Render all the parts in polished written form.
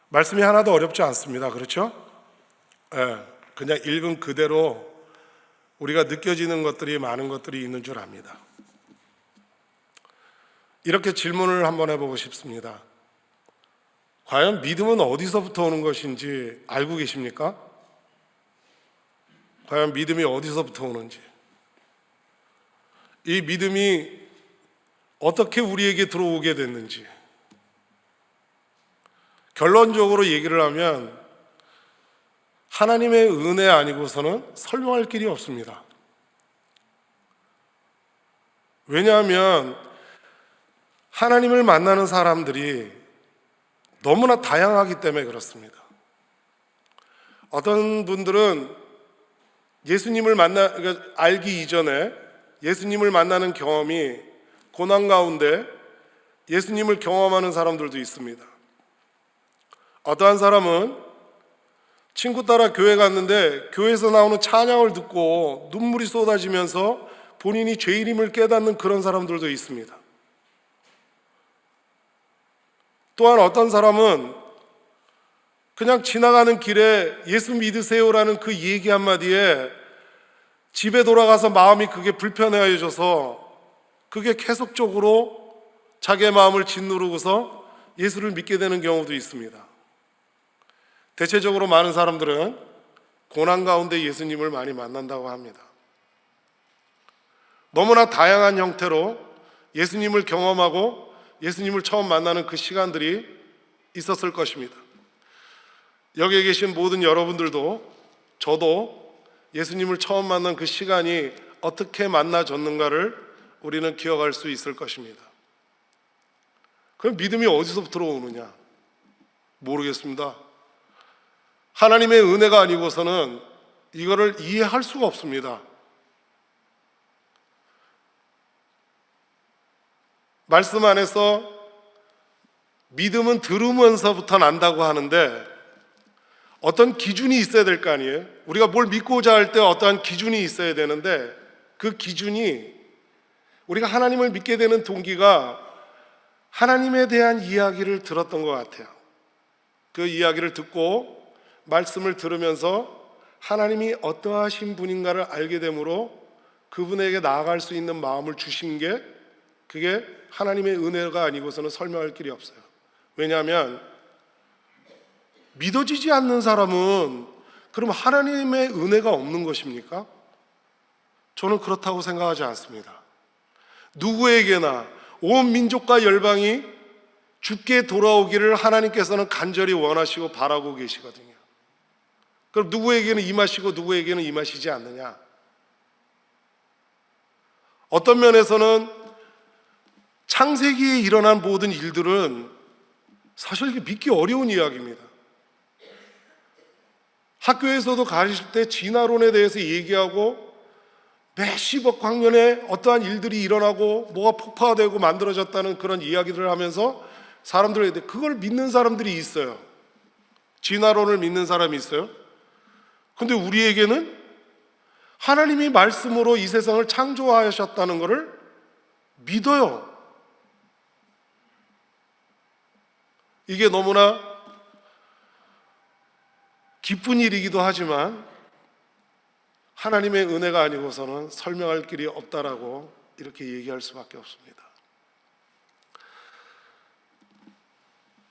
말씀이 하나도 어렵지 않습니다. 그렇죠? 예, 그냥 읽은 그대로 우리가 느껴지는 것들이 많은 것들이 있는 줄 압니다. 이렇게 질문을 한번 해보고 싶습니다. 과연 믿음은 어디서부터 오는 것인지 알고 계십니까? 과연 믿음이 어디서부터 오는지, 이 믿음이 어떻게 우리에게 들어오게 됐는지, 결론적으로 얘기를 하면 하나님의 은혜 아니고서는 설명할 길이 없습니다. 왜냐하면 하나님을 만나는 사람들이 너무나 다양하기 때문에 그렇습니다. 어떤 분들은 예수님을 알기 이전에 예수님을 만나는 경험이 고난 가운데 예수님을 경험하는 사람들도 있습니다. 어떠한 사람은 친구 따라 교회 갔는데 교회에서 나오는 찬양을 듣고 눈물이 쏟아지면서 본인이 죄인임을 깨닫는 그런 사람들도 있습니다. 또한 어떤 사람은 그냥 지나가는 길에 예수 믿으세요라는 그 얘기 한마디에 집에 돌아가서 마음이 그게 불편해져서 그게 계속적으로 자기의 마음을 짓누르고서 예수를 믿게 되는 경우도 있습니다. 대체적으로 많은 사람들은 고난 가운데 예수님을 많이 만난다고 합니다. 너무나 다양한 형태로 예수님을 경험하고 예수님을 처음 만나는 그 시간들이 있었을 것입니다. 여기에 계신 모든 여러분들도 저도 예수님을 처음 만난 그 시간이 어떻게 만나졌는가를 우리는 기억할 수 있을 것입니다. 그럼 믿음이 어디서부터 오느냐? 모르겠습니다. 하나님의 은혜가 아니고서는 이거를 이해할 수가 없습니다. 말씀 안에서 믿음은 들으면서부터 난다고 하는데 어떤 기준이 있어야 될 거 아니에요? 우리가 뭘 믿고자 할 때 어떠한 기준이 있어야 되는데 그 기준이 우리가 하나님을 믿게 되는 동기가 하나님에 대한 이야기를 들었던 것 같아요. 그 이야기를 듣고 말씀을 들으면서 하나님이 어떠하신 분인가를 알게 되므로 그분에게 나아갈 수 있는 마음을 주신 게 그게 하나님의 은혜가 아니고서는 설명할 길이 없어요. 왜냐하면 믿어지지 않는 사람은 그럼 하나님의 은혜가 없는 것입니까? 저는 그렇다고 생각하지 않습니다. 누구에게나 온 민족과 열방이 주께 돌아오기를 하나님께서는 간절히 원하시고 바라고 계시거든요. 그럼 누구에게는 임하시고 누구에게는 임하시지 않느냐? 어떤 면에서는 창세기에 일어난 모든 일들은 사실 이게 믿기 어려운 이야기입니다. 학교에서도 가르칠 때 진화론에 대해서 얘기하고 몇십억 광년에 어떠한 일들이 일어나고 뭐가 폭파되고 만들어졌다는 그런 이야기들을 하면서 사람들에게 그걸 믿는 사람들이 있어요. 진화론을 믿는 사람이 있어요. 근데 우리에게는 하나님이 말씀으로 이 세상을 창조하셨다는 것을 믿어요. 이게 너무나 기쁜 일이기도 하지만 하나님의 은혜가 아니고서는 설명할 길이 없다라고 이렇게 얘기할 수밖에 없습니다.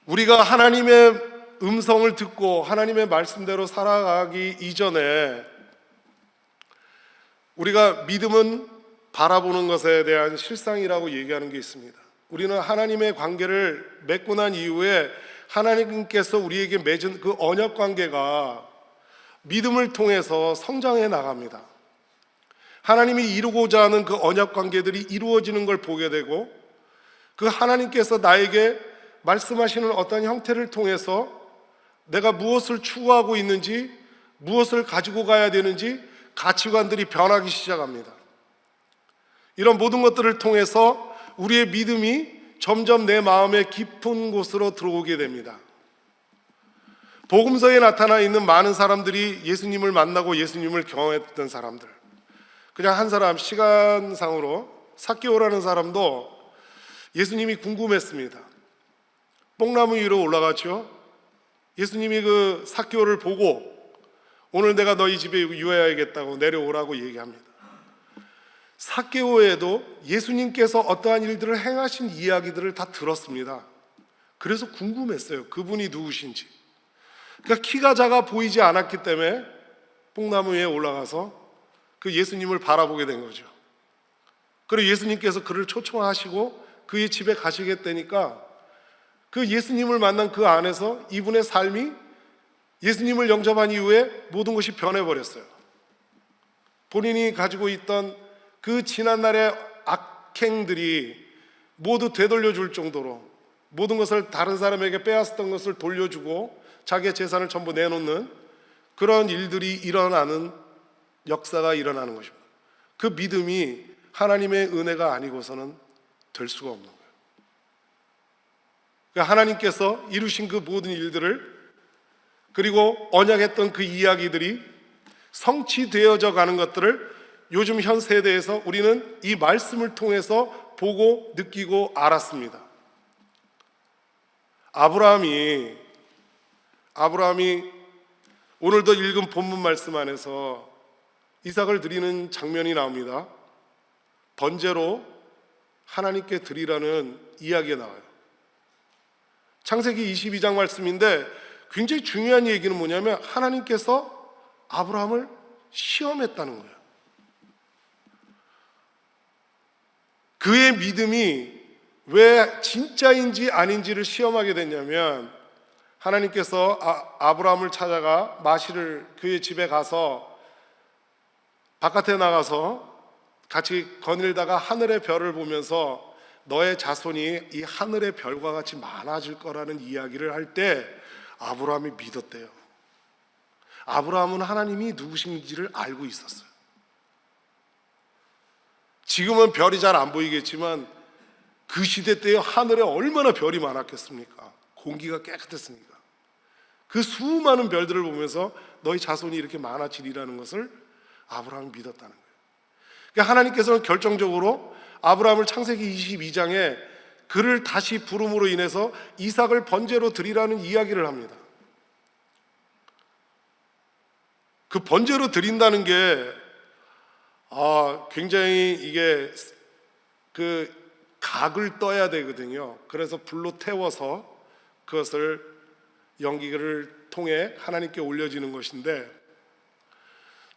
우리가 하나님의 음성을 듣고 하나님의 말씀대로 살아가기 이전에 우리가 믿음은 바라보는 것에 대한 실상이라고 얘기하는 게 있습니다. 우리는 하나님의 관계를 맺고 난 이후에 하나님께서 우리에게 맺은 그 언약 관계가 믿음을 통해서 성장해 나갑니다. 하나님이 이루고자 하는 그 언약 관계들이 이루어지는 걸 보게 되고 그 하나님께서 나에게 말씀하시는 어떤 형태를 통해서 내가 무엇을 추구하고 있는지 무엇을 가지고 가야 되는지 가치관들이 변하기 시작합니다. 이런 모든 것들을 통해서 우리의 믿음이 점점 내 마음의 깊은 곳으로 들어오게 됩니다. 복음서에 나타나 있는 많은 사람들이 예수님을 만나고 예수님을 경험했던 사람들, 그냥 한 사람 시간상으로 삭개오라는 사람도 예수님이 궁금했습니다. 뽕나무 위로 올라갔죠. 예수님이 그 삭개오를 보고 오늘 내가 너희 집에 유해야겠다고 내려오라고 얘기합니다. 삭개오에도 예수님께서 어떠한 일들을 행하신 이야기들을 다 들었습니다. 그래서 궁금했어요. 그분이 누구신지. 그러니까 키가 작아 보이지 않았기 때문에 뽕나무 위에 올라가서 그 예수님을 바라보게 된 거죠. 그리고 예수님께서 그를 초청하시고 그의 집에 가시겠다니까 그 예수님을 만난 그 안에서 이분의 삶이 예수님을 영접한 이후에 모든 것이 변해버렸어요. 본인이 가지고 있던 그 지난날의 악행들이 모두 되돌려 줄 정도로 모든 것을 다른 사람에게 빼앗았던 것을 돌려주고 자기의 재산을 전부 내놓는 그런 일들이 일어나는 역사가 일어나는 것입니다. 그 믿음이 하나님의 은혜가 아니고서는 될 수가 없는 거예요. 그러니까 하나님께서 이루신 그 모든 일들을 그리고 언약했던 그 이야기들이 성취되어져 가는 것들을 요즘 현 세대에서 우리는 이 말씀을 통해서 보고 느끼고 알았습니다. 아브라함이 오늘도 읽은 본문 말씀 안에서 이삭을 드리는 장면이 나옵니다. 번제로 하나님께 드리라는 이야기가 나와요. 창세기 22장 말씀인데 굉장히 중요한 얘기는 뭐냐면 하나님께서 아브라함을 시험했다는 거예요. 그의 믿음이 왜 진짜인지 아닌지를 시험하게 됐냐면 하나님께서 아브라함을 찾아가 마실을 그의 집에 가서 바깥에 나가서 같이 거닐다가 하늘의 별을 보면서 너의 자손이 이 하늘의 별과 같이 많아질 거라는 이야기를 할 때 아브라함이 믿었대요. 아브라함은 하나님이 누구신지를 알고 있었어요. 지금은 별이 잘 안 보이겠지만 그 시대 때에 하늘에 얼마나 별이 많았겠습니까? 공기가 깨끗했으니까. 그 수많은 별들을 보면서 너희 자손이 이렇게 많아지리라는 것을 아브라함이 믿었다는 거예요. 그러니까 하나님께서는 결정적으로 아브라함을 창세기 22장에 그를 다시 부름으로 인해서 이삭을 번제로 드리라는 이야기를 합니다. 그 번제로 드린다는 게 굉장히 이게 그 각을 떠야 되거든요. 그래서 불로 태워서 그것을 연기를 통해 하나님께 올려지는 것인데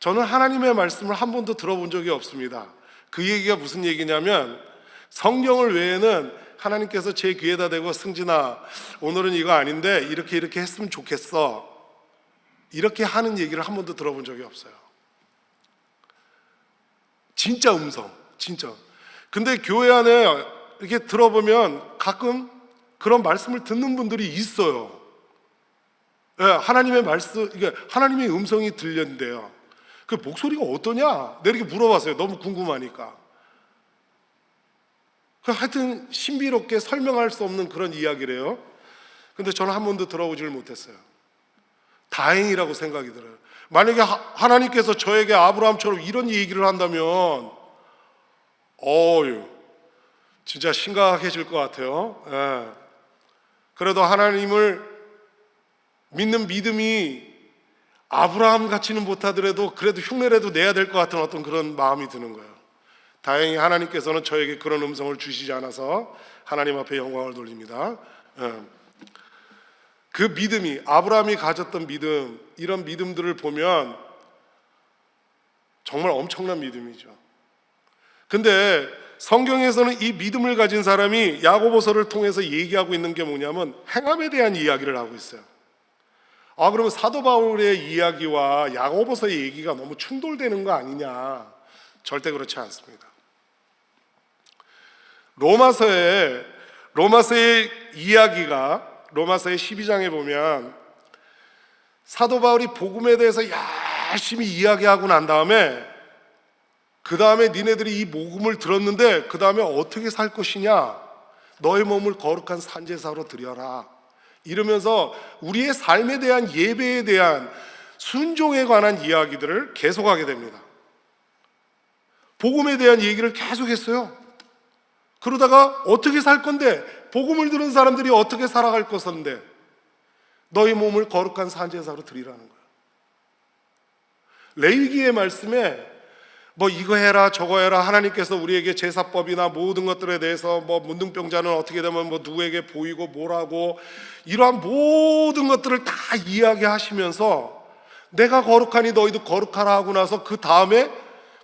저는 하나님의 말씀을 한 번도 들어본 적이 없습니다. 그 얘기가 무슨 얘기냐면 성경을 외에는 하나님께서 제 귀에다 대고 승진아 오늘은 이거 아닌데 이렇게 했으면 좋겠어 이렇게 하는 얘기를 한 번도 들어본 적이 없어요. 진짜 음성, 진짜. 근데 교회 안에 이렇게 들어보면 가끔 그런 말씀을 듣는 분들이 있어요. 네, 하나님의 말씀, 이게 하나님의 음성이 들렸는데요. 그 목소리가 어떠냐? 내가 이렇게 물어봤어요. 너무 궁금하니까. 하여튼 신비롭게 설명할 수 없는 그런 이야기래요. 근데 저는 한 번도 들어보지를 못했어요. 다행이라고 생각이 들어요. 만약에 하나님께서 저에게 아브라함처럼 이런 얘기를 한다면 진짜 심각해질 것 같아요. 예. 그래도 하나님을 믿는 믿음이 아브라함 같이는 못하더라도 그래도 흉내라도 내야 될 것 같은 어떤 그런 마음이 드는 거예요. 다행히 하나님께서는 저에게 그런 음성을 주시지 않아서 하나님 앞에 영광을 돌립니다. 그 믿음이 아브라함이 가졌던 믿음, 이런 믿음들을 보면 정말 엄청난 믿음이죠. 근데 성경에서는 이 믿음을 가진 사람이 야고보서를 통해서 얘기하고 있는 게 뭐냐면 행함에 대한 이야기를 하고 있어요. 그러면 사도 바울의 이야기와 야고보서의 얘기가 너무 충돌되는 거 아니냐? 절대 그렇지 않습니다. 로마서의 이야기가 로마서의 12장에 보면 사도 바울이 복음에 대해서 열심히 이야기하고 난 다음에 그 다음에 니네들이 이 복음을 들었는데 그 다음에 어떻게 살 것이냐? 너의 몸을 거룩한 산제사로 드려라. 이러면서 우리의 삶에 대한 예배에 대한 순종에 관한 이야기들을 계속하게 됩니다. 복음에 대한 얘기를 계속했어요. 그러다가 어떻게 살 건데? 복음을 들은 사람들이 어떻게 살아갈 것인데? 너희 몸을 거룩한 산제사로 드리라는 거예요. 레위기의 말씀에 뭐 이거 해라 저거 해라, 하나님께서 우리에게 제사법이나 모든 것들에 대해서 뭐 문둥병자는 어떻게 되면 뭐 누구에게 보이고 뭐라고, 이러한 모든 것들을 다 이야기하시면서 내가 거룩하니 너희도 거룩하라 하고 나서 그 다음에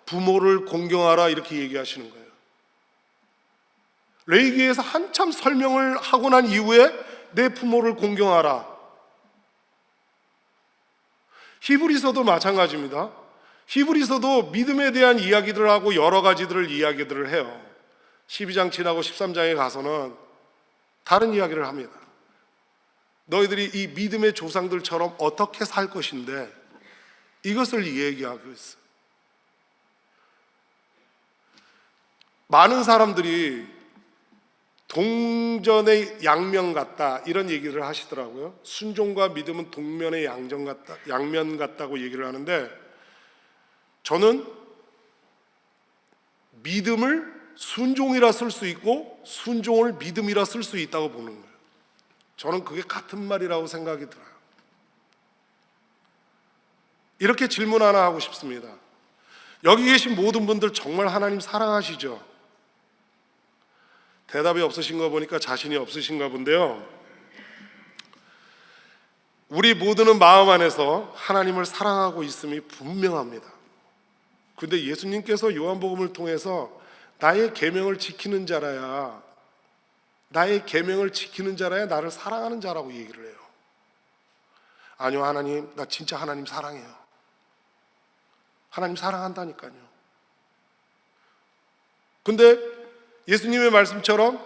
부모를 공경하라 이렇게 얘기하시는 거예요. 레위기에서 한참 설명을 하고 난 이후에 내 부모를 공경하라. 히브리서도 마찬가지입니다. 히브리서도 믿음에 대한 이야기들을 하고 여러 가지들을 이야기들을 해요. 12장 지나고 13장에 가서는 다른 이야기를 합니다. 너희들이 이 믿음의 조상들처럼 어떻게 살 것인데 이것을 얘기하고 있어요. 많은 사람들이 동전의 양면 같다 이런 얘기를 하시더라고요. 순종과 믿음은 동면의 양면 같다고 얘기를 하는데, 저는 믿음을 순종이라 쓸 수 있고 순종을 믿음이라 쓸 수 있다고 보는 거예요. 저는 그게 같은 말이라고 생각이 들어요. 이렇게 질문 하나 하고 싶습니다. 여기 계신 모든 분들 정말 하나님 사랑하시죠? 대답이 없으신 거 보니까 자신이 없으신가 본데요. 우리 모두는 마음 안에서 하나님을 사랑하고 있음이 분명합니다. 근데 예수님께서 요한복음을 통해서 나의 계명을 지키는 자라야 나를 사랑하는 자라고 얘기를 해요. 아니요, 하나님, 나 진짜 하나님 사랑해요. 하나님 사랑한다니까요. 근데 예수님의 말씀처럼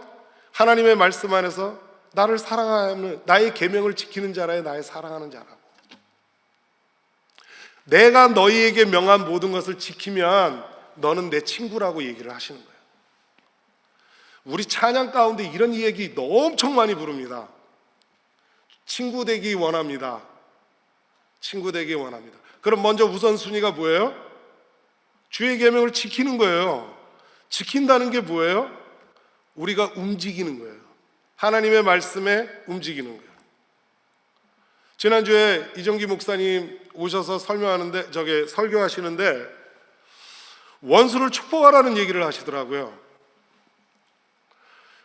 하나님의 말씀 안에서 나를 사랑하는, 나의 계명을 지키는 자라야 나의 사랑하는 자라고. 내가 너희에게 명한 모든 것을 지키면 너는 내 친구라고 얘기를 하시는 거예요. 우리 찬양 가운데 이런 얘기 엄청 많이 부릅니다. 친구 되기 원합니다. 친구 되기 원합니다. 그럼 먼저 우선순위가 뭐예요? 주의 계명을 지키는 거예요. 지킨다는 게 뭐예요? 우리가 움직이는 거예요. 하나님의 말씀에 움직이는 거예요. 지난주에 이정기 목사님 오셔서 설교하시는데 원수를 축복하라는 얘기를 하시더라고요.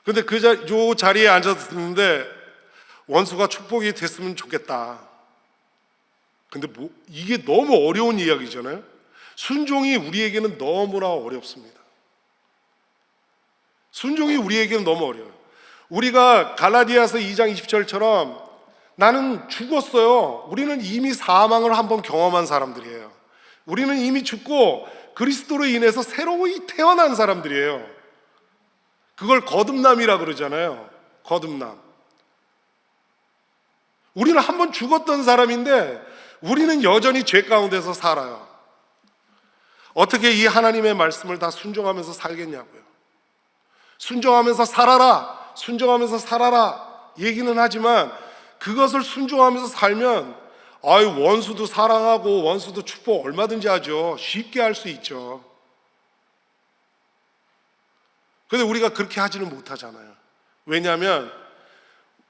근데 요 자리에 앉아서 듣는데 원수가 축복이 됐으면 좋겠다. 근데 이게 너무 어려운 이야기잖아요. 순종이 우리에게는 너무나 어렵습니다. 순종이 우리에게는 너무 어려워요. 우리가 갈라디아서 2장 20절처럼 나는 죽었어요. 우리는 이미 사망을 한번 경험한 사람들이에요. 우리는 이미 죽고 그리스도로 인해서 새로이 태어난 사람들이에요. 그걸 거듭남이라 그러잖아요. 거듭남. 우리는 한번 죽었던 사람인데 우리는 여전히 죄 가운데서 살아요. 어떻게 이 하나님의 말씀을 다 순종하면서 살겠냐고요. 순종하면서 살아라, 순종하면서 살아라 얘기는 하지만 그것을 순종하면서 살면 원수도 사랑하고 원수도 축복 얼마든지 하죠. 쉽게 할 수 있죠. 그런데 우리가 그렇게 하지는 못하잖아요. 왜냐하면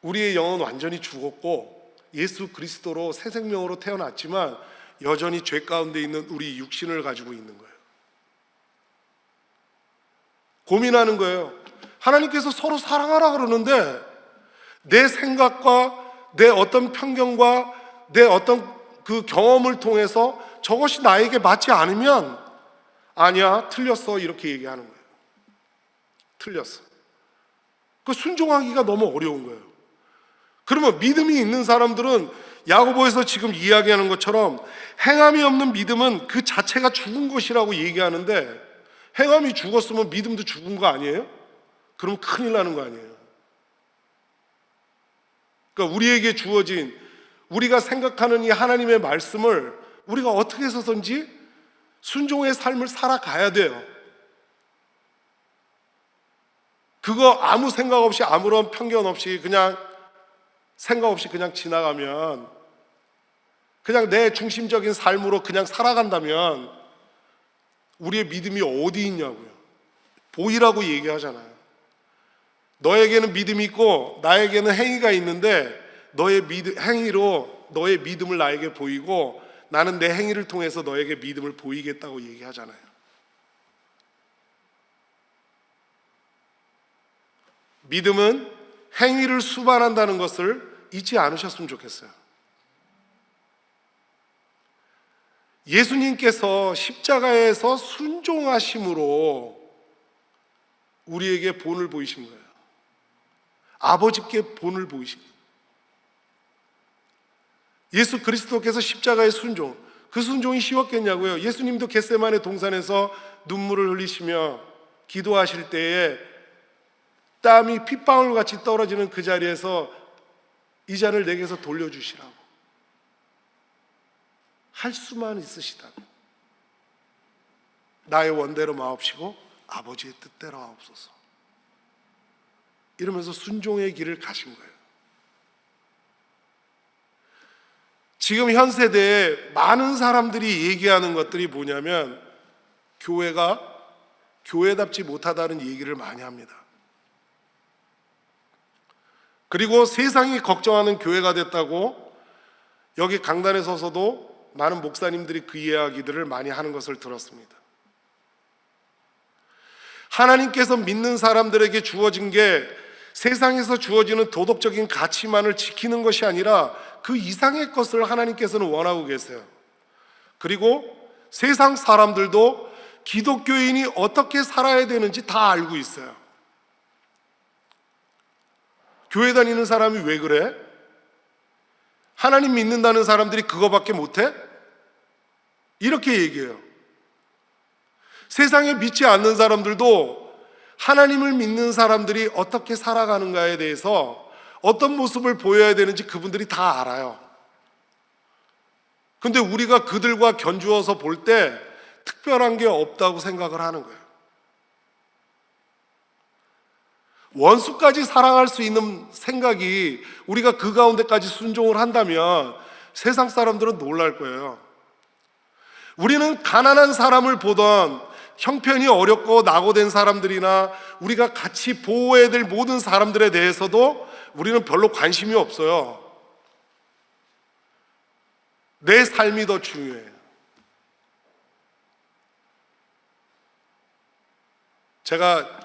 우리의 영은 완전히 죽었고 예수 그리스도로 새 생명으로 태어났지만 여전히 죄 가운데 있는 우리 육신을 가지고 있는 거예요. 고민하는 거예요. 하나님께서 서로 사랑하라 그러는데 내 생각과 내 어떤 편견과 내 어떤 그 경험을 통해서 저것이 나에게 맞지 않으면 아니야, 틀렸어 이렇게 얘기하는 거예요. 틀렸어. 그 순종하기가 너무 어려운 거예요. 그러면 믿음이 있는 사람들은 야고보에서 지금 이야기하는 것처럼 행함이 없는 믿음은 그 자체가 죽은 것이라고 얘기하는데, 행함이 죽었으면 믿음도 죽은 거 아니에요? 그럼 큰일 나는 거 아니에요? 그러니까 우리에게 주어진, 우리가 생각하는 이 하나님의 말씀을 우리가 어떻게 해서든지 순종의 삶을 살아가야 돼요. 그거 아무 생각 없이, 아무런 편견 없이, 그냥 생각 없이 그냥 지나가면, 그냥 내 중심적인 삶으로 그냥 살아간다면 우리의 믿음이 어디 있냐고요. 보이라고 얘기하잖아요. 너에게는 믿음이 있고 나에게는 행위가 있는데 행위로 너의 믿음을 나에게 보이고 나는 내 행위를 통해서 너에게 믿음을 보이겠다고 얘기하잖아요. 믿음은 행위를 수반한다는 것을 잊지 않으셨으면 좋겠어요. 예수님께서 십자가에서 순종하심으로 우리에게 본을 보이신 거예요. 아버지께 본을 보이신 거예요. 예수 그리스도께서 십자가의 순종, 그 순종이 쉬웠겠냐고요. 예수님도 겟세마네 동산에서 눈물을 흘리시며 기도하실 때에 땀이 핏방울같이 떨어지는 그 자리에서 이 잔을 내게서 돌려주시라고 할 수만 있으시다고. 나의 원대로 마옵시고 아버지의 뜻대로 하옵소서 이러면서 순종의 길을 가신 거예요. 지금 현 세대에 많은 사람들이 얘기하는 것들이 뭐냐면 교회가 교회답지 못하다는 얘기를 많이 합니다. 그리고 세상이 걱정하는 교회가 됐다고 여기 강단에 서서도 많은 목사님들이 그 이야기들을 많이 하는 것을 들었습니다. 하나님께서 믿는 사람들에게 주어진 게 세상에서 주어지는 도덕적인 가치만을 지키는 것이 아니라 그 이상의 것을 하나님께서는 원하고 계세요. 그리고 세상 사람들도 기독교인이 어떻게 살아야 되는지 다 알고 있어요. 교회 다니는 사람이 왜 그래? 하나님 믿는다는 사람들이 그거밖에 못해? 이렇게 얘기해요. 세상에 믿지 않는 사람들도 하나님을 믿는 사람들이 어떻게 살아가는가에 대해서 어떤 모습을 보여야 되는지 그분들이 다 알아요. 근데 우리가 그들과 견주어서 볼 때 특별한 게 없다고 생각을 하는 거예요. 원수까지 사랑할 수 있는 생각이 우리가 그 가운데까지 순종을 한다면 세상 사람들은 놀랄 거예요. 우리는 가난한 사람을 보던 형편이 어렵고 낙오된 사람들이나 우리가 같이 보호해야 될 모든 사람들에 대해서도 우리는 별로 관심이 없어요. 내 삶이 더 중요해요. 제가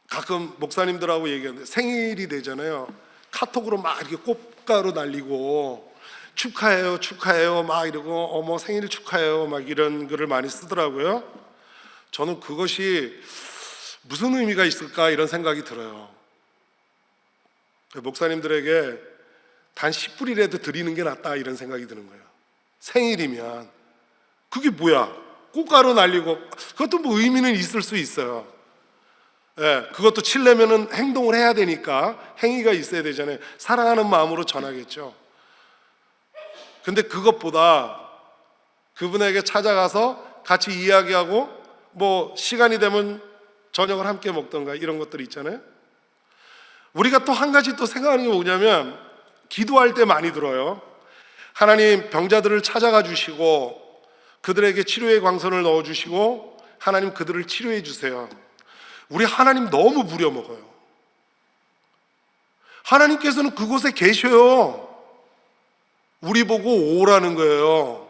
가끔 목사님들하고 얘기하는데 생일이 되잖아요. 카톡으로 막 이렇게 꽃가루 날리고 축하해요, 축하해요 막 이러고 어머 생일 축하해요 막 이런 글을 많이 쓰더라고요. 저는 그것이 무슨 의미가 있을까 이런 생각이 들어요. 목사님들에게 단 10불이라도 드리는 게 낫다 이런 생각이 드는 거예요. 생일이면 그게 뭐야? 꽃가루 날리고 그것도 뭐 의미는 있을 수 있어요. 예, 그것도 치려면은 행동을 해야 되니까 행위가 있어야 되잖아요. 사랑하는 마음으로 전하겠죠. 근데 그것보다 그분에게 찾아가서 같이 이야기하고 뭐 시간이 되면 저녁을 함께 먹던가 이런 것들이 있잖아요. 우리가 또 한 가지 또 생각하는 게 뭐냐면 기도할 때 많이 들어요. 하나님 병자들을 찾아가 주시고 그들에게 치료의 광선을 넣어 주시고 하나님 그들을 치료해 주세요. 우리 하나님 너무 부려먹어요. 하나님께서는 그곳에 계셔요. 우리 보고 오라는 거예요.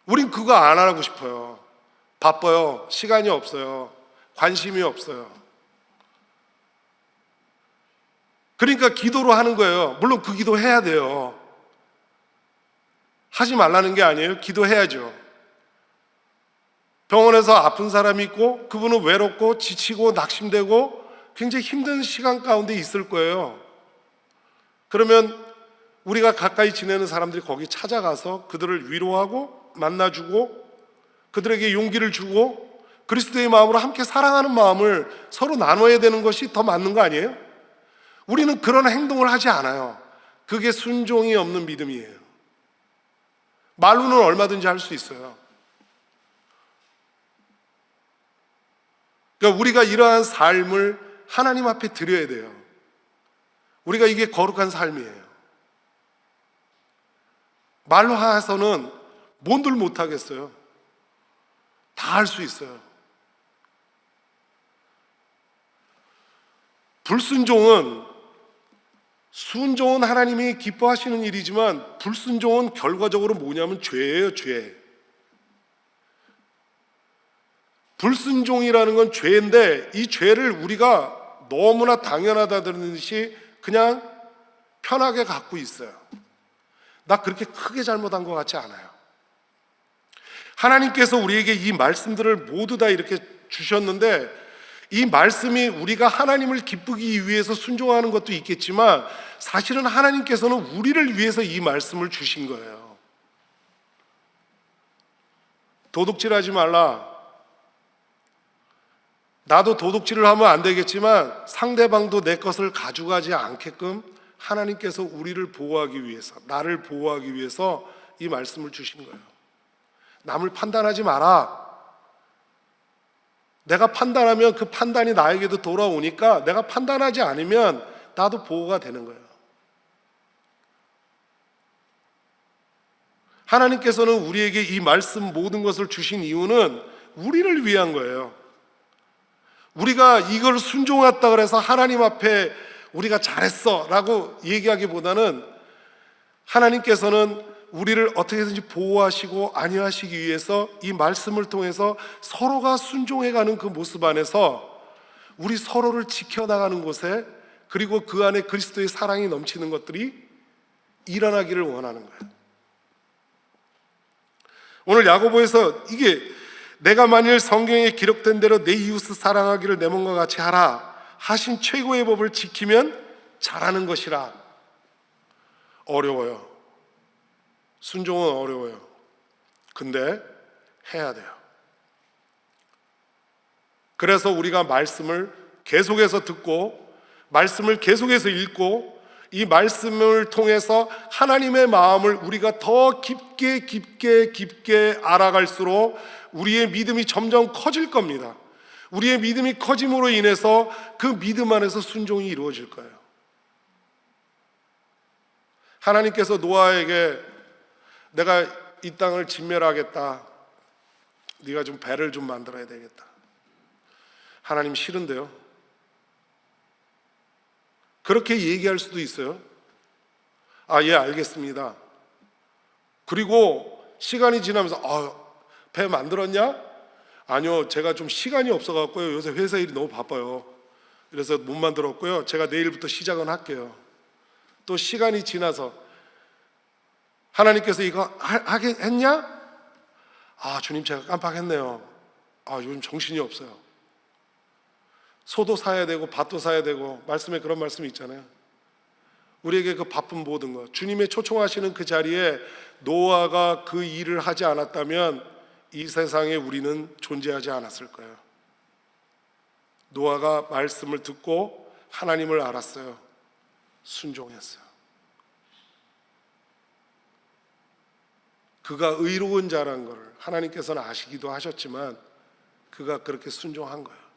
우린 그거 안 하고 싶어요. 바빠요. 시간이 없어요. 관심이 없어요. 그러니까 기도로 하는 거예요. 물론 그 기도 해야 돼요. 하지 말라는 게 아니에요. 기도해야죠. 병원에서 아픈 사람이 있고 그분은 외롭고 지치고 낙심되고 굉장히 힘든 시간 가운데 있을 거예요. 그러면 우리가 가까이 지내는 사람들이 거기 찾아가서 그들을 위로하고 만나주고 그들에게 용기를 주고 그리스도의 마음으로 함께 사랑하는 마음을 서로 나눠야 되는 것이 더 맞는 거 아니에요? 우리는 그런 행동을 하지 않아요. 그게 순종이 없는 믿음이에요. 말로는 얼마든지 할 수 있어요. 그러니까 우리가 이러한 삶을 하나님 앞에 드려야 돼요. 우리가 이게 거룩한 삶이에요. 말로 해서는 뭔들 못하겠어요. 다 할 수 있어요. 불순종은 순종은 하나님이 기뻐하시는 일이지만 불순종은 결과적으로 뭐냐면 죄예요, 죄. 불순종이라는 건 죄인데 이 죄를 우리가 너무나 당연하다는 듯이 그냥 편하게 갖고 있어요. 나 그렇게 크게 잘못한 것 같지 않아요. 하나님께서 우리에게 이 말씀들을 모두 다 이렇게 주셨는데 이 말씀이 우리가 하나님을 기쁘기 위해서 순종하는 것도 있겠지만 사실은 하나님께서는 우리를 위해서 이 말씀을 주신 거예요. 도둑질하지 말라. 나도 도둑질을 하면 안 되겠지만 상대방도 내 것을 가져가지 않게끔 하나님께서 우리를 보호하기 위해서, 나를 보호하기 위해서 이 말씀을 주신 거예요. 남을 판단하지 마라. 내가 판단하면 그 판단이 나에게도 돌아오니까 내가 판단하지 않으면 나도 보호가 되는 거예요. 하나님께서는 우리에게 이 말씀 모든 것을 주신 이유는 우리를 위한 거예요. 우리가 이걸 순종했다 그래서 하나님 앞에 우리가 잘했어 라고 얘기하기보다는 하나님께서는 우리를 어떻게든지 보호하시고 안위하시기 위해서 이 말씀을 통해서 서로가 순종해가는 그 모습 안에서 우리 서로를 지켜나가는 곳에 그리고 그 안에 그리스도의 사랑이 넘치는 것들이 일어나기를 원하는 거예요. 오늘 야고보에서 이게 내가 만일 성경에 기록된 대로 내 이웃을 사랑하기를 내 몸과 같이 하라 하신 최고의 법을 지키면 잘하는 것이라. 어려워요. 순종은 어려워요. 근데 해야 돼요. 그래서 우리가 말씀을 계속해서 듣고 말씀을 계속해서 읽고 이 말씀을 통해서 하나님의 마음을 우리가 더 깊게 알아갈수록 우리의 믿음이 점점 커질 겁니다. 우리의 믿음이 커짐으로 인해서 그 믿음 안에서 순종이 이루어질 거예요. 하나님께서 노아에게 내가 이 땅을 진멸하겠다. 네가 좀 배를 좀 만들어야 되겠다. 하나님 싫은데요. 그렇게 얘기할 수도 있어요. 아, 예, 알겠습니다. 그리고 시간이 지나면서 배 만들었냐? 아니요, 제가 좀 시간이 없어갖고요. 요새 회사 일이 너무 바빠요. 그래서 못 만들었고요. 제가 내일부터 시작은 할게요. 또 시간이 지나서 하나님께서 이거 하게 했냐? 아, 주님 제가 깜빡했네요. 아, 요즘 정신이 없어요. 소도 사야 되고 밭도 사야 되고 말씀에 그런 말씀이 있잖아요. 우리에게 그 바쁜 모든 것, 주님의 초청하시는 그 자리에 노아가 그 일을 하지 않았다면 이 세상에 우리는 존재하지 않았을 거예요. 노아가 말씀을 듣고 하나님을 알았어요. 순종했어요. 그가 의로운 자란 것을 하나님께서는 아시기도 하셨지만 그가 그렇게 순종한 거예요.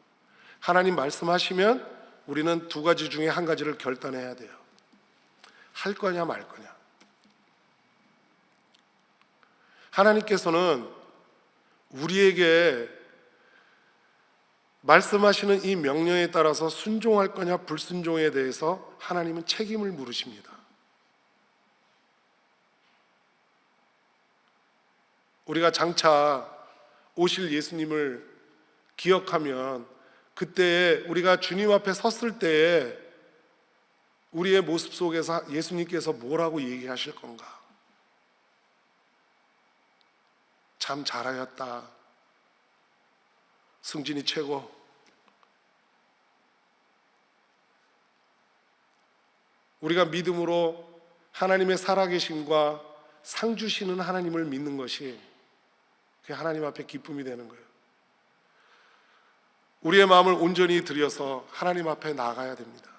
하나님 말씀하시면 우리는 두 가지 중에 한 가지를 결단해야 돼요. 할 거냐 말 거냐. 하나님께서는 우리에게 말씀하시는 이 명령에 따라서 순종할 거냐 불순종에 대해서 하나님은 책임을 물으십니다. 우리가 장차 오실 예수님을 기억하면 그때에 우리가 주님 앞에 섰을 때에 우리의 모습 속에서 예수님께서 뭐라고 얘기하실 건가? 참 잘하였다. 승진이 최고. 우리가 믿음으로 하나님의 살아계심과 상 주시는 하나님을 믿는 것이 그게 하나님 앞에 기쁨이 되는 거예요. 우리의 마음을 온전히 들여서 하나님 앞에 나가야 됩니다.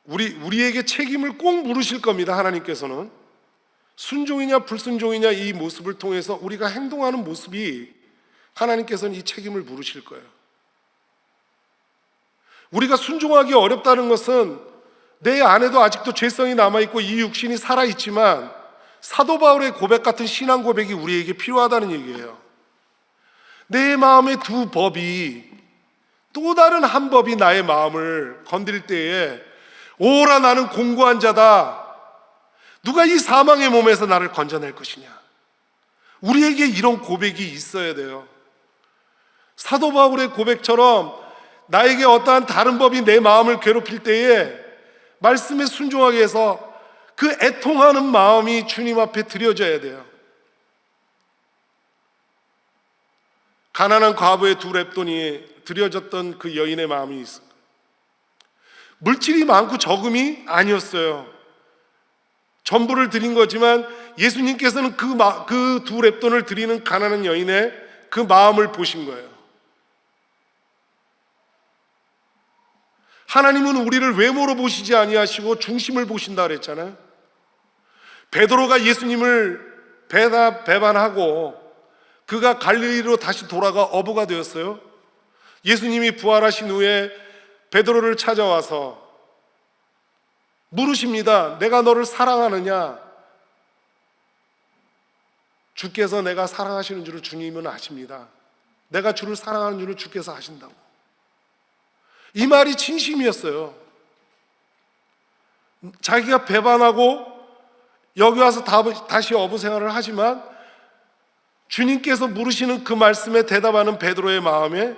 우리에게 책임을 꼭 물으실 겁니다. 하나님께서는 순종이냐 불순종이냐 이 모습을 통해서 우리가 행동하는 모습이 하나님께서는 이 책임을 물으실 거예요. 우리가 순종하기 어렵다는 것은 내 안에도 아직도 죄성이 남아있고 이 육신이 살아있지만 사도 바울의 고백 같은 신앙 고백이 우리에게 필요하다는 얘기예요. 내 마음의 두 법이 또 다른 한 법이 나의 마음을 건드릴 때에 오라 나는 공고한 자다. 누가 이 사망의 몸에서 나를 건져낼 것이냐. 우리에게 이런 고백이 있어야 돼요. 사도 바울의 고백처럼 나에게 어떠한 다른 법이 내 마음을 괴롭힐 때에 말씀에 순종하게 해서 그 애통하는 마음이 주님 앞에 드려져야 돼요. 가난한 과부의 두 렙돈이 드려졌던 그 여인의 마음이 있어요. 물질이 많고 적음이 아니었어요. 전부를 드린 거지만 예수님께서는 그 두 렙돈을 드리는 가난한 여인의 그 마음을 보신 거예요. 하나님은 우리를 외모로 보시지 아니하시고 중심을 보신다 그랬잖아요. 베드로가 예수님을 배반하고 그가 갈릴리로 다시 돌아가 어부가 되었어요. 예수님이 부활하신 후에 베드로를 찾아와서 물으십니다. 내가 너를 사랑하느냐? 주께서 내가 사랑하시는 줄을 주님은 아십니다. 내가 주를 사랑하는 줄을 주께서 아신다고. 이 말이 진심이었어요. 자기가 배반하고 여기 와서 다시 어부 생활을 하지만 주님께서 물으시는 그 말씀에 대답하는 베드로의 마음에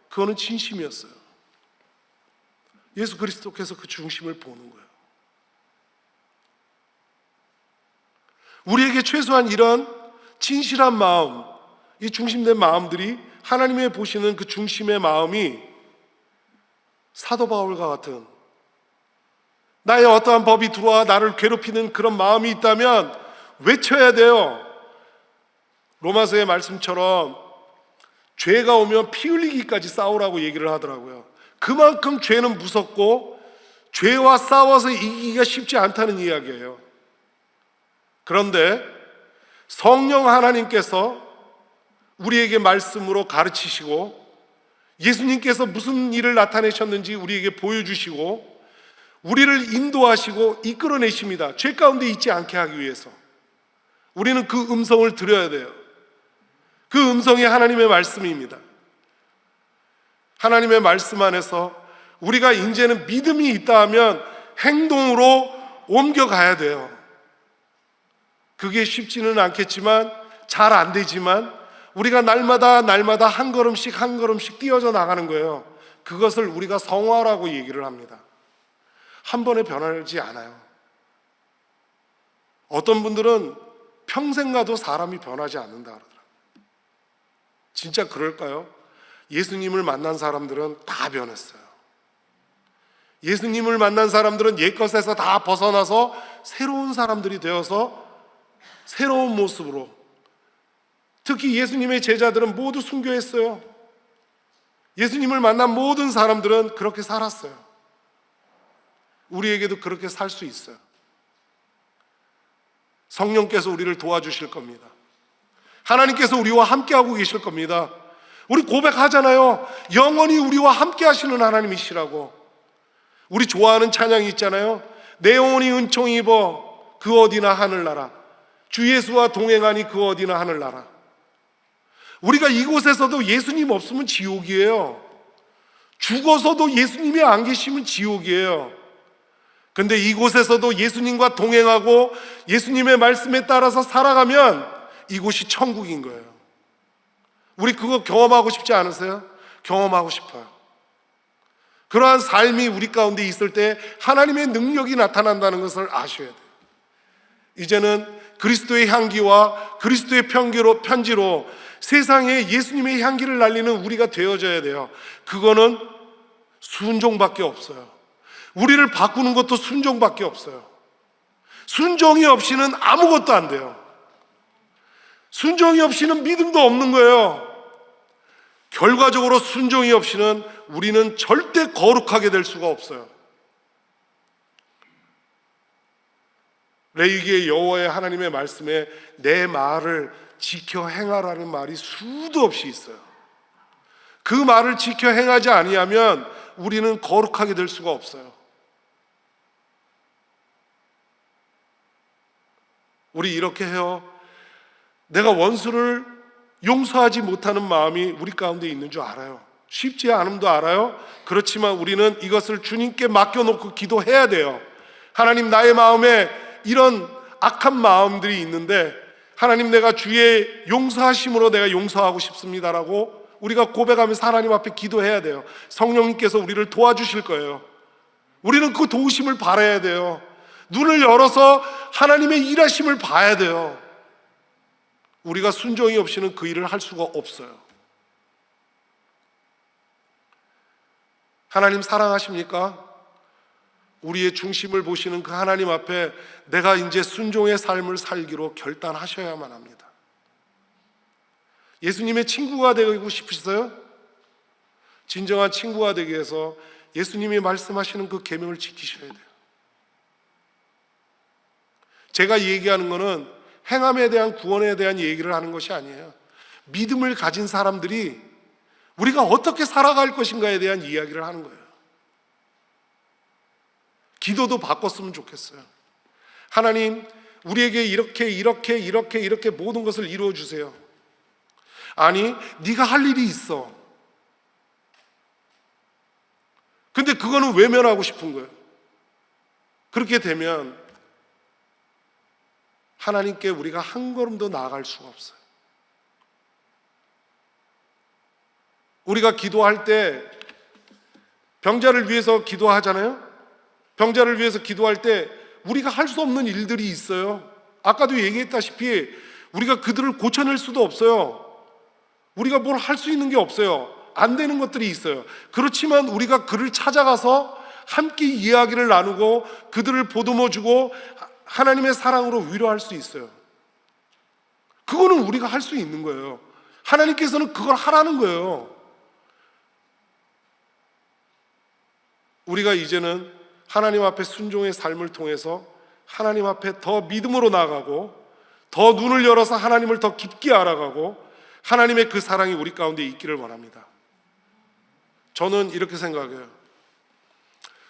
그거는 진심이었어요. 예수 그리스도께서 그 중심을 보는 거예요. 우리에게 최소한 이런 진실한 마음, 이 중심된 마음들이 하나님의 보시는 그 중심의 마음이 사도 바울과 같은 나의 어떠한 법이 들어와 나를 괴롭히는 그런 마음이 있다면 외쳐야 돼요. 로마서의 말씀처럼 죄가 오면 피 흘리기까지 싸우라고 얘기를 하더라고요. 그만큼 죄는 무섭고 죄와 싸워서 이기기가 쉽지 않다는 이야기예요. 그런데 성령 하나님께서 우리에게 말씀으로 가르치시고 예수님께서 무슨 일을 나타내셨는지 우리에게 보여주시고 우리를 인도하시고 이끌어내십니다. 죄 가운데 있지 않게 하기 위해서 우리는 그 음성을 들어야 돼요. 그 음성이 하나님의 말씀입니다. 하나님의 말씀 안에서 우리가 이제는 믿음이 있다 하면 행동으로 옮겨가야 돼요. 그게 쉽지는 않겠지만 잘 안 되지만 우리가 날마다 한 걸음씩 뛰어져 나가는 거예요. 그것을 우리가 성화라고 얘기를 합니다. 한 번에 변하지 않아요. 어떤 분들은 평생 가도 사람이 변하지 않는다 그러더라고요. 진짜 그럴까요? 예수님을 만난 사람들은 다 변했어요. 예수님을 만난 사람들은 옛것에서 다 벗어나서 새로운 사람들이 되어서 새로운 모습으로, 특히 예수님의 제자들은 모두 순교했어요. 예수님을 만난 모든 사람들은 그렇게 살았어요. 우리에게도 그렇게 살 수 있어요. 성령께서 우리를 도와주실 겁니다. 하나님께서 우리와 함께하고 계실 겁니다. 우리 고백하잖아요. 영원히 우리와 함께 하시는 하나님이시라고. 우리 좋아하는 찬양이 있잖아요. 내 영혼이 은총 입어 그 어디나 하늘나라. 주 예수와 동행하니 그 어디나 하늘나라. 우리가 이곳에서도 예수님 없으면 지옥이에요. 죽어서도 예수님이 안 계시면 지옥이에요. 근데 이곳에서도 예수님과 동행하고 예수님의 말씀에 따라서 살아가면 이곳이 천국인 거예요. 우리 그거 경험하고 싶지 않으세요? 경험하고 싶어요. 그러한 삶이 우리 가운데 있을 때 하나님의 능력이 나타난다는 것을 아셔야 돼요. 이제는 그리스도의 향기와 그리스도의 편지로 세상에 예수님의 향기를 날리는 우리가 되어져야 돼요. 그거는 순종밖에 없어요. 우리를 바꾸는 것도 순종밖에 없어요. 순종이 없이는 아무것도 안 돼요. 순종이 없이는 믿음도 없는 거예요. 결과적으로 순종이 없이는 우리는 절대 거룩하게 될 수가 없어요. 레위기의 여호와의 하나님의 말씀에 내 말을 지켜 행하라는 말이 수도 없이 있어요. 그 말을 지켜 행하지 아니하면 우리는 거룩하게 될 수가 없어요. 우리 이렇게 해요. 내가 원수를 용서하지 못하는 마음이 우리 가운데 있는 줄 알아요. 쉽지 않음도 알아요. 그렇지만 우리는 이것을 주님께 맡겨놓고 기도해야 돼요. 하나님, 나의 마음에 이런 악한 마음들이 있는데 하나님, 내가 주의 용서하심으로 내가 용서하고 싶습니다라고 우리가 고백하면서 하나님 앞에 기도해야 돼요. 성령님께서 우리를 도와주실 거예요. 우리는 그 도우심을 바라야 돼요. 눈을 열어서 하나님의 일하심을 봐야 돼요. 우리가 순종이 없이는 그 일을 할 수가 없어요. 하나님 사랑하십니까? 우리의 중심을 보시는 그 하나님 앞에 내가 이제 순종의 삶을 살기로 결단하셔야만 합니다. 예수님의 친구가 되고 싶으세요? 진정한 친구가 되기 위해서 예수님이 말씀하시는 그 계명을 지키셔야 돼요. 제가 얘기하는 것은 행함에 대한 구원에 대한 얘기를 하는 것이 아니에요. 믿음을 가진 사람들이 우리가 어떻게 살아갈 것인가에 대한 이야기를 하는 거예요. 기도도 바꿨으면 좋겠어요. 하나님, 우리에게 이렇게 모든 것을 이루어 주세요. 아니, 네가 할 일이 있어. 근데 그거는 외면하고 싶은 거예요. 그렇게 되면 하나님께 우리가 한 걸음도 나아갈 수가 없어요. 우리가 기도할 때 병자를 위해서 기도하잖아요. 병자를 위해서 기도할 때 우리가 할 수 없는 일들이 있어요. 아까도 얘기했다시피 우리가 그들을 고쳐낼 수도 없어요. 우리가 뭘 할 수 있는 게 없어요. 안 되는 것들이 있어요. 그렇지만 우리가 그를 찾아가서 함께 이야기를 나누고 그들을 보듬어주고 하나님의 사랑으로 위로할 수 있어요. 그거는 우리가 할 수 있는 거예요. 하나님께서는 그걸 하라는 거예요. 우리가 이제는 하나님 앞에 순종의 삶을 통해서 하나님 앞에 더 믿음으로 나아가고 더 눈을 열어서 하나님을 더 깊게 알아가고 하나님의 그 사랑이 우리 가운데 있기를 원합니다. 저는 이렇게 생각해요.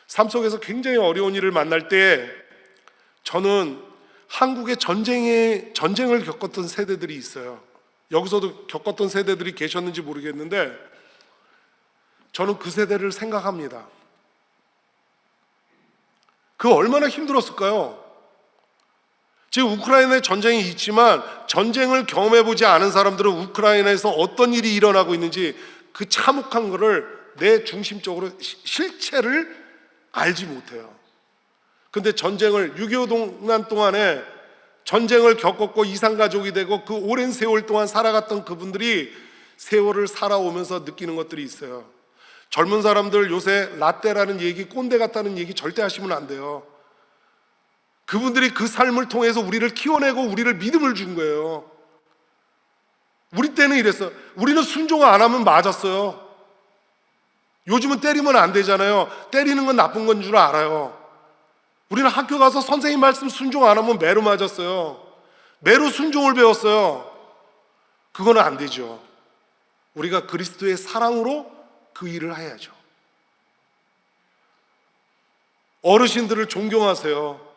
삶 속에서 굉장히 어려운 일을 만날 때 저는 한국의 전쟁을 겪었던 세대들이 있어요. 여기서도 겪었던 세대들이 계셨는지 모르겠는데 저는 그 세대를 생각합니다. 그 얼마나 힘들었을까요? 지금 우크라이나에 전쟁이 있지만 전쟁을 경험해보지 않은 사람들은 우크라이나에서 어떤 일이 일어나고 있는지 그 참혹한 거를 내 중심적으로 실체를 알지 못해요. 근데 전쟁을 6.25 동안 동안에 전쟁을 겪었고 이산가족이 되고 그 오랜 세월 동안 살아갔던 그분들이 세월을 살아오면서 느끼는 것들이 있어요. 젊은 사람들 요새 라떼라는 얘기, 꼰대 같다는 얘기 절대 하시면 안 돼요. 그분들이 그 삶을 통해서 우리를 키워내고 우리를 믿음을 준 거예요. 우리 때는 이랬어요. 우리는 순종 안 하면 맞았어요. 요즘은 때리면 안 되잖아요. 때리는 건 나쁜 건 줄 알아요. 우리는 학교 가서 선생님 말씀 순종 안 하면 매로 맞았어요. 매로 순종을 배웠어요. 그거는 안 되죠. 우리가 그리스도의 사랑으로 그 일을 해야죠. 어르신들을 존경하세요.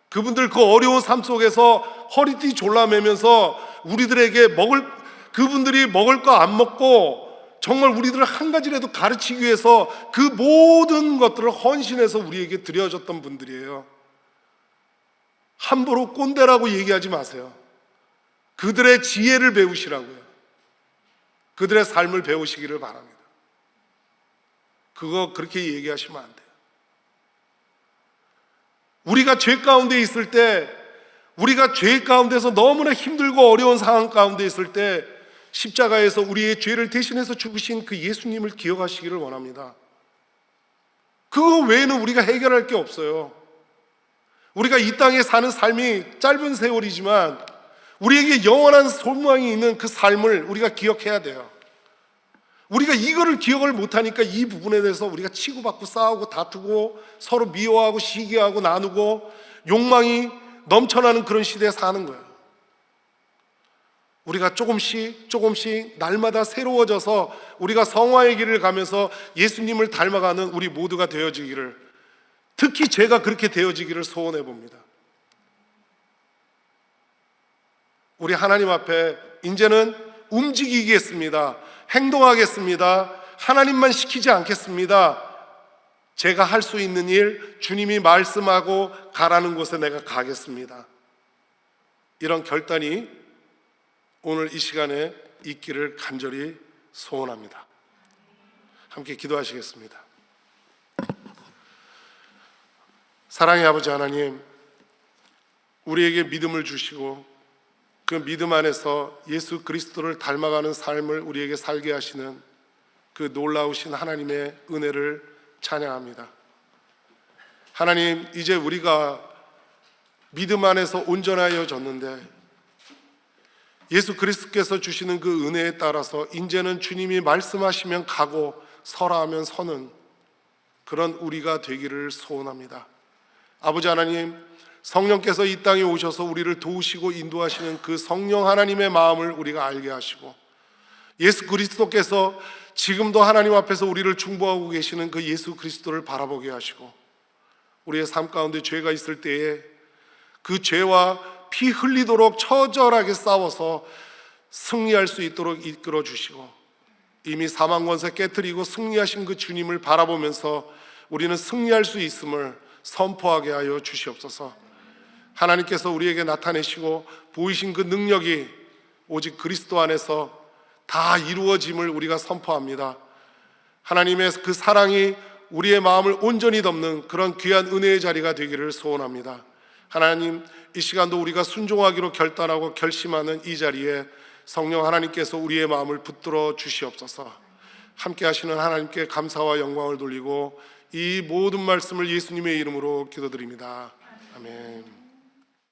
그분들 그 어려운 삶 속에서 허리띠 졸라매면서 우리들에게 그분들이 먹을 거 안 먹고 정말 우리들을 한 가지라도 가르치기 위해서 그 모든 것들을 헌신해서 우리에게 드려줬던 분들이에요. 함부로 꼰대라고 얘기하지 마세요. 그들의 지혜를 배우시라고요. 그들의 삶을 배우시기를 바랍니다. 그거 그렇게 얘기하시면 안 돼요. 우리가 죄 가운데 있을 때, 우리가 죄 가운데서 너무나 힘들고 어려운 상황 가운데 있을 때 십자가에서 우리의 죄를 대신해서 죽으신 그 예수님을 기억하시기를 원합니다. 그거 외에는 우리가 해결할 게 없어요. 우리가 이 땅에 사는 삶이 짧은 세월이지만 우리에게 영원한 소망이 있는 그 삶을 우리가 기억해야 돼요. 우리가 이거를 기억을 못하니까 이 부분에 대해서 우리가 치고받고 싸우고 다투고 서로 미워하고 시기하고 나누고 욕망이 넘쳐나는 그런 시대에 사는 거예요. 우리가 조금씩 날마다 새로워져서 우리가 성화의 길을 가면서 예수님을 닮아가는 우리 모두가 되어지기를, 특히 제가 그렇게 되어지기를 소원해 봅니다. 우리 하나님 앞에 이제는 움직이겠습니다. 행동하겠습니다. 하나님만 시키지 않겠습니다. 제가 할 수 있는 일, 주님이 말씀하고 가라는 곳에 내가 가겠습니다. 이런 결단이 오늘 이 시간에 있기를 간절히 소원합니다. 함께 기도하시겠습니다. 사랑의 아버지 하나님, 우리에게 믿음을 주시고 그 믿음 안에서 예수 그리스도를 닮아가는 삶을 우리에게 살게 하시는 그 놀라우신 하나님의 은혜를 찬양합니다. 하나님, 이제 우리가 믿음 안에서 온전하여졌는데 예수 그리스도께서 주시는 그 은혜에 따라서 이제는 주님이 말씀하시면 가고 서라 하면 서는 그런 우리가 되기를 소원합니다. 아버지 하나님, 성령께서 이 땅에 오셔서 우리를 도우시고 인도하시는 그 성령 하나님의 마음을 우리가 알게 하시고, 예수 그리스도께서 지금도 하나님 앞에서 우리를 중보하고 계시는 그 예수 그리스도를 바라보게 하시고, 우리의 삶 가운데 죄가 있을 때에 그 죄와 피 흘리도록 처절하게 싸워서 승리할 수 있도록 이끌어 주시고, 이미 사망 권세 깨뜨리고 승리하신 그 주님을 바라보면서 우리는 승리할 수 있음을 선포하게 하여 주시옵소서. 하나님께서 우리에게 나타내시고 보이신 그 능력이 오직 그리스도 안에서 다 이루어짐을 우리가 선포합니다. 하나님의 그 사랑이 우리의 마음을 온전히 덮는 그런 귀한 은혜의 자리가 되기를 소원합니다. 하나님, 이 시간도 우리가 순종하기로 결단하고 결심하는 이 자리에 성령 하나님께서 우리의 마음을 붙들어 주시옵소서. 함께 하시는 하나님께 감사와 영광을 돌리고 이 모든 말씀을 예수님의 이름으로 기도드립니다. 아멘.